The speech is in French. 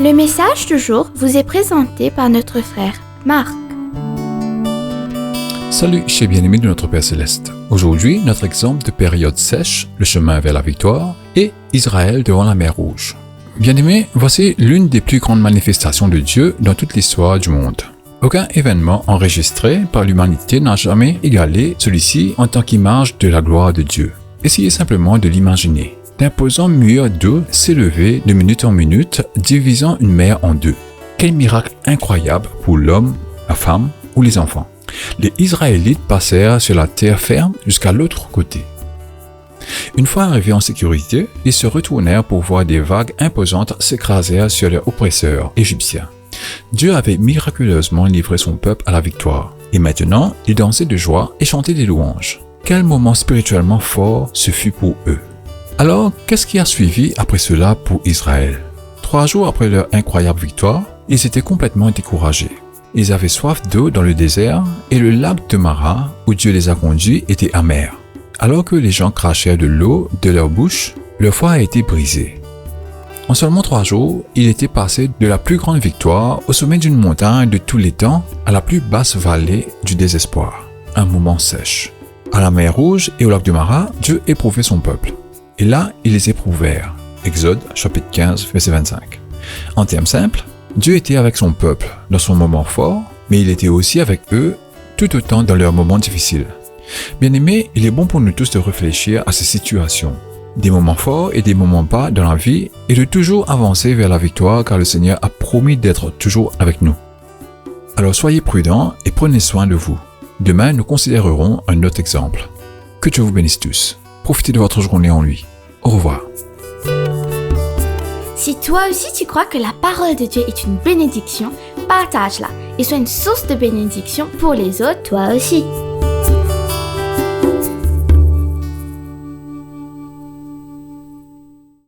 Le message du jour vous est présenté par notre frère Marc. Salut, chers bien-aimés de notre Père Céleste. Aujourd'hui, notre exemple de période sèche, le chemin vers la victoire, et Israël devant la mer Rouge. Bien-aimés, voici l'une des plus grandes manifestations de Dieu dans toute l'histoire du monde. Aucun événement enregistré par l'humanité n'a jamais égalé celui-ci en tant qu'image de la gloire de Dieu. Essayez simplement de l'imaginer. D'imposants murs d'eau s'élevaient de minute en minute, divisant une mer en deux. Quel miracle incroyable pour l'homme, la femme ou les enfants. Les Israélites passèrent sur la terre ferme jusqu'à l'autre côté. Une fois arrivés en sécurité, ils se retournèrent pour voir des vagues imposantes s'écraser sur leurs oppresseurs égyptiens. Dieu avait miraculeusement livré son peuple à la victoire. Et maintenant, ils dansaient de joie et chantaient des louanges. Quel moment spirituellement fort ce fut pour eux. Alors, qu'est-ce qui a suivi après cela pour Israël? 3 jours après leur incroyable victoire, ils étaient complètement découragés. Ils avaient soif d'eau dans le désert et le lac de Mara, où Dieu les a conduits, était amer. Alors que les gens crachèrent de l'eau de leur bouche, leur foi a été brisée. En seulement 3 jours, il était passé de la plus grande victoire au sommet d'une montagne de tous les temps à la plus basse vallée du désespoir. Un moment sèche. À la mer Rouge et au lac de Mara, Dieu éprouvait son peuple. Et là, ils les éprouvèrent. Exode, chapitre 15, verset 25. En termes simples, Dieu était avec son peuple dans son moment fort, mais il était aussi avec eux tout autant dans leurs moments difficiles. Bien-aimés, il est bon pour nous tous de réfléchir à ces situations, des moments forts et des moments bas dans la vie, et de toujours avancer vers la victoire car le Seigneur a promis d'être toujours avec nous. Alors soyez prudents et prenez soin de vous. Demain, nous considérerons un autre exemple. Que Dieu vous bénisse tous. Profitez de votre journée en lui. Au revoir. Si toi aussi tu crois que la parole de Dieu est une bénédiction, partage-la et sois une source de bénédiction pour les autres toi aussi.